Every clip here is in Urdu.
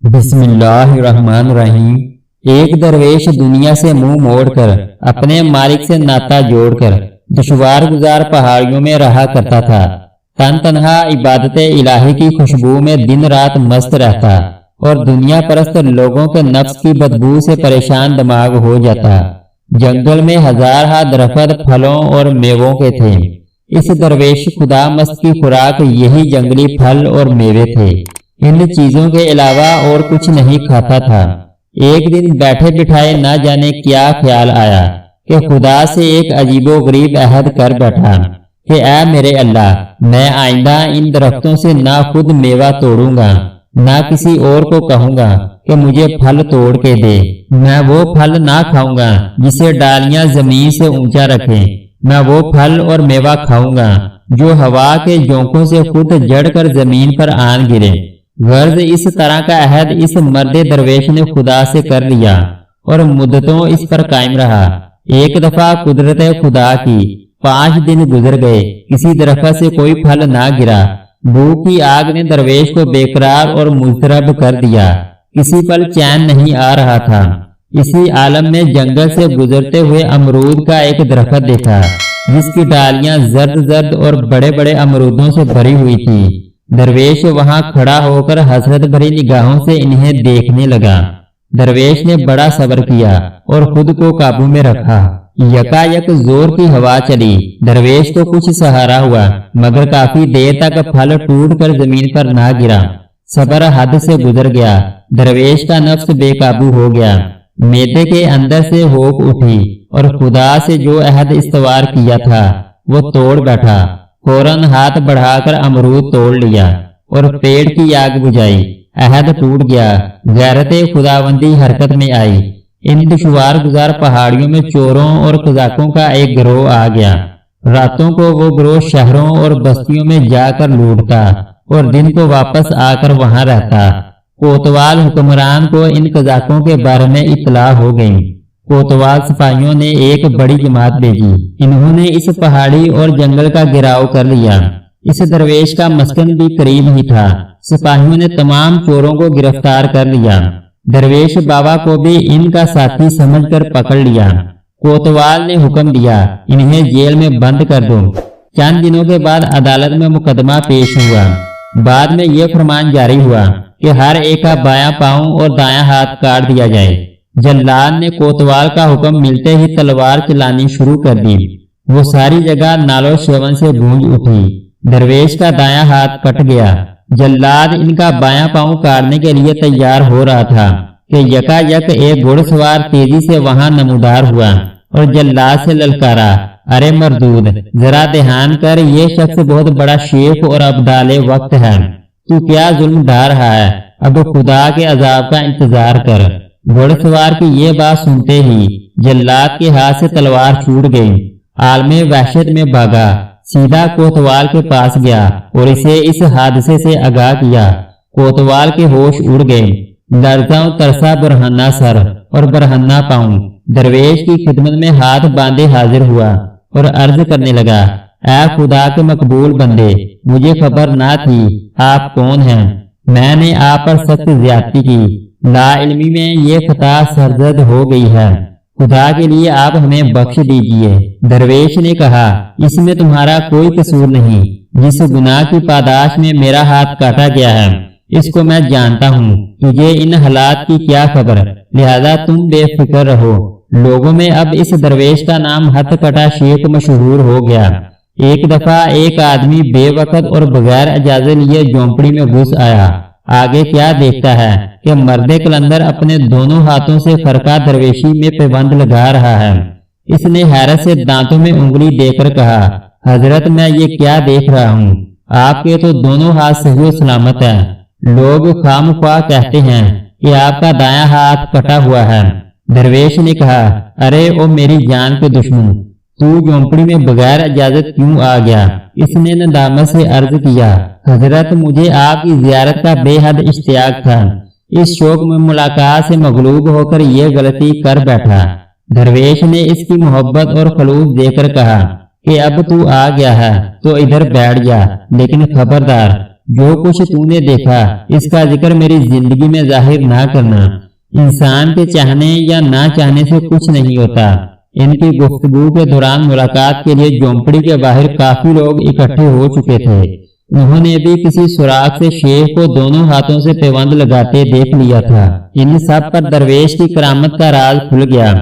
بسم اللہ الرحمن الرحیم۔ ایک درویش دنیا سے منہ موڑ کر اپنے مالک سے ناطہ جوڑ کر دشوار گزار پہاڑیوں میں رہا کرتا تھا۔ تن تنہا عبادت الہی کی خوشبو میں دن رات مست رہتا اور دنیا پرست لوگوں کے نفس کی بدبو سے پریشان دماغ ہو جاتا۔ جنگل میں ہزارہ درخت پھلوں اور میووں کے تھے۔ اس درویش خدا مست کی خوراک یہی جنگلی پھل اور میوے تھے۔ ان چیزوں کے علاوہ اور کچھ نہیں کھاتا تھا۔ ایک دن بیٹھے بٹھائے نہ جانے کیا خیال آیا کہ خدا سے ایک عجیب و غریب عہد کر بیٹھا کہ اے میرے اللہ، میں آئندہ ان درختوں سے نہ خود میوہ توڑوں گا، نہ کسی اور کو کہوں گا کہ مجھے پھل توڑ کے دے۔ میں وہ پھل نہ کھاؤں گا جسے ڈالیاں زمین سے اونچا رکھیں۔ میں وہ پھل اور میوہ کھاؤں گا جو ہوا کے جھونکوں سے خود جڑ کر زمین پر آن گرے۔ غرض اس طرح کا عہد اس مرد درویش نے خدا سے کر لیا اور مدتوں اس پر قائم رہا۔ ایک دفعہ قدرت خدا کی 5 دن گزر گئے، کسی درخت سے کوئی پھل نہ گرا۔ بھوک کی آگ نے درویش کو بے قرار اور مضطرب کر دیا، کسی پل چین نہیں آ رہا تھا۔ اسی عالم میں جنگل سے گزرتے ہوئے امرود کا ایک درخت دیکھا جس کی ڈالیاں زرد زرد اور بڑے بڑے امرودوں سے بھری ہوئی تھی۔ درویش وہاں کھڑا ہو کر حسرت بھری نگاہوں سے انہیں دیکھنے لگا۔ درویش نے بڑا صبر کیا اور خود کو قابو میں رکھا۔ یکا یک زور کی ہوا چلی، درویش کو کچھ سہارا ہوا مگر کافی دیر تک پھل ٹوٹ کر زمین پر نہ گرا۔ صبر حد سے گزر گیا، درویش کا نفس بے قابو ہو گیا۔ میدے کے اندر سے ہوک اٹھی اور خدا سے جو عہد استوار کیا تھا وہ توڑ بیٹھا۔ فوراً ہاتھ بڑھا کر امرود توڑ لیا اور پیڑ کی آگ بجھائی۔ عہد ٹوٹ گیا، غیرت خداوندی حرکت میں آئی۔ ان دشوار گزار پہاڑیوں میں چوروں اور قزاقوں کا ایک گروہ آ گیا۔ راتوں کو وہ گروہ شہروں اور بستیوں میں جا کر لوٹتا اور دن کو واپس آ کر وہاں رہتا۔ کوتوال حکمران کو ان قزاقوں کے بارے میں اطلاع ہو گئی۔ کوتوال سپاہیوں نے ایک بڑی جماعت بھیجی۔ انہوں نے اس پہاڑی اور جنگل کا گھیراؤ کر لیا۔ اس درویش کا مسکن بھی قریب ہی تھا۔ سپاہیوں نے تمام چوروں کو گرفتار کر لیا۔ درویش بابا کو بھی ان کا ساتھی سمجھ کر پکڑ لیا۔ کوتوال نے حکم دیا انہیں جیل میں بند کر دو۔ چند دنوں کے بعد عدالت میں مقدمہ پیش ہوا۔ بعد میں یہ فرمان جاری ہوا کہ ہر ایک کا بایاں پاؤں اور دایاں ہاتھ کاٹ دیا جائے۔ جلاد نے کوتوال کا حکم ملتے ہی تلوار چلانی شروع کر دی۔ وہ ساری جگہ نالو شیون سے گونج اٹھی۔ درویش کا دایاں ہاتھ کٹ گیا۔ جلاد ان کا بایاں پاؤں کاٹنے کے لیے تیار ہو رہا تھا کہ یکا یک ایک گھوڑ سوار تیزی سے وہاں نمودار ہوا اور جلاد سے للکارا، ارے مردود، ذرا دھیان کر، یہ شخص بہت بڑا شیخ اور ابدال وقت ہے۔ تو کیا ظلم ڈھا رہا ہے؟ اب خدا کے عذاب کا انتظار کر۔ گھوڑ سوار کی یہ بات سنتے ہی جلاد کے ہاتھ سے تلوار چھوٹ گئی۔ عالم وحشت میں بھاگا، سیدھا کوتوال کے پاس گیا اور اسے اس حادثے سے آگاہ کیا۔ کوتوال کے ہوش اڑ گئے۔ لرزاں ترسا برہنہ سر اور برہنہ پاؤں درویش کی خدمت میں ہاتھ باندھے حاضر ہوا اور عرض کرنے لگا، اے خدا کے مقبول بندے، مجھے خبر نہ تھی آپ کون ہیں۔ میں نے آپ پر سخت زیادتی کی، لا علمی میں یہ خطا سرزد ہو گئی ہے، خدا کے لیے آپ ہمیں بخش دیجئے۔ درویش نے کہا، اس میں تمہارا کوئی قصور نہیں۔ جس گناہ کی پاداش میں میرا ہاتھ کاٹا گیا ہے اس کو میں جانتا ہوں۔ تجھے ان حالات کی کیا خبر، لہذا تم بے فکر رہو۔ لوگوں میں اب اس درویش کا نام ہتھ کٹا شیخ مشہور ہو گیا۔ ایک دفعہ ایک آدمی بے وقت اور بغیر اجازت لیے جھونپڑی میں گھس آیا۔ آگے کیا دیکھتا ہے کہ مرد قلندر اپنے دونوں ہاتھوں سے فرقہ درویشی میں پیوند لگا رہا ہے۔ اس نے حیرت سے دانتوں میں انگلی دے کر کہا، حضرت میں یہ کیا دیکھ رہا ہوں؟ آپ کے تو دونوں ہاتھ صحیح و سلامت ہیں۔ لوگ خام خواہ کہتے ہیں کہ آپ کا دایاں ہاتھ کٹا ہوا ہے۔ درویش نے کہا، ارے او میری جان کے دشمن، تو جھونپڑی میں بغیر اجازت کیوں آ گیا؟ اس نے ندامت سے عرض کیا، حضرت مجھے آپ کی زیارت کا بے حد اشتیاق تھا، اس شوق میں ملاقات سے مغلوب ہو کر یہ غلطی کر بیٹھا۔ درویش نے اس کی محبت اور خلوص دے کر کہا کہ اب تو آ گیا ہے تو ادھر بیٹھ جا، لیکن خبردار جو کچھ تو نے دیکھا اس کا ذکر میری زندگی میں ظاہر نہ کرنا۔ انسان کے چاہنے یا نہ چاہنے سے کچھ نہیں ہوتا۔ ان کی گفتگو کے دوران ملاقات کے لیے جھونپڑی کے باہر کافی لوگ اکٹھے ہو چکے تھے۔ انہوں نے بھی کسی سوراخ سے شیخ کو دونوں ہاتھوں سے پیوند لگاتے دیکھ لیا تھا۔ ان سب پر درویش کی کرامت کا راز کھل گیا۔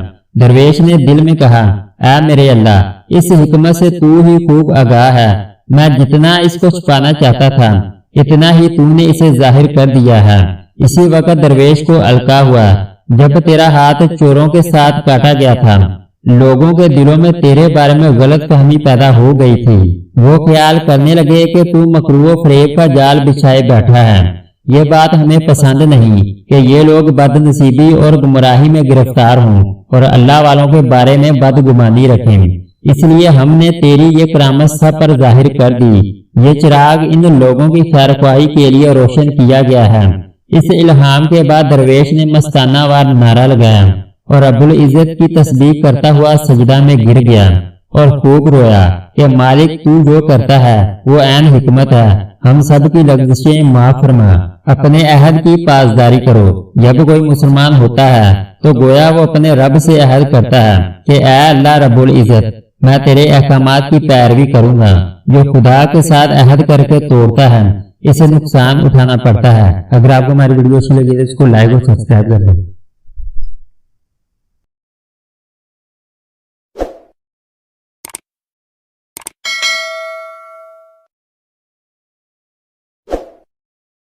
درویش نے دل میں کہا، اے میرے اللہ، اس حکمت سے تو ہی خوب آگاہ ہے۔ میں جتنا اس کو چھپانا چاہتا تھا اتنا ہی تو نے اسے ظاہر کر دیا ہے۔ اسی وقت درویش کو الکا ہوا جب تیرا ہاتھ چوروں کے ساتھ کاٹا گیا تھا۔ لوگوں کے دلوں میں تیرے بارے میں غلط فہمی پیدا ہو گئی تھی۔ وہ خیال کرنے لگے کہ تو مکروہ و فریب کا جال بچھائے بیٹھا ہے۔ یہ بات ہمیں پسند نہیں کہ یہ لوگ بد نصیبی اور گمراہی میں گرفتار ہوں اور اللہ والوں کے بارے میں بدگمانی رکھیں۔ اس لیے ہم نے تیری یہ کرامت سب پر ظاہر کر دی۔ یہ چراغ ان لوگوں کی خیر خواہی کے لیے روشن کیا گیا ہے۔ اس الہام کے بعد درویش نے مستانہ وار نعرہ لگایا اور رب العزت کی تسبیح کرتا ہوا سجدہ میں گر گیا اور خوب رویا کہ مالک تو جو کرتا ہے وہ عین حکمت ہے۔ ہم سب کی لغزشیں معاف فرما، اپنے عہد کی پاسداری کرو۔ جب کوئی مسلمان ہوتا ہے تو گویا وہ اپنے رب سے عہد کرتا ہے کہ اے اللہ رب العزت، میں تیرے احکامات کی پیروی کروں گا۔ جو خدا کے ساتھ عہد کر کے توڑتا ہے اسے نقصان اٹھانا پڑتا ہے۔ اگر آپ کو ہماری ویڈیو اچھی لگی تو اس کو لائک اور سبسکرائب کر دیں۔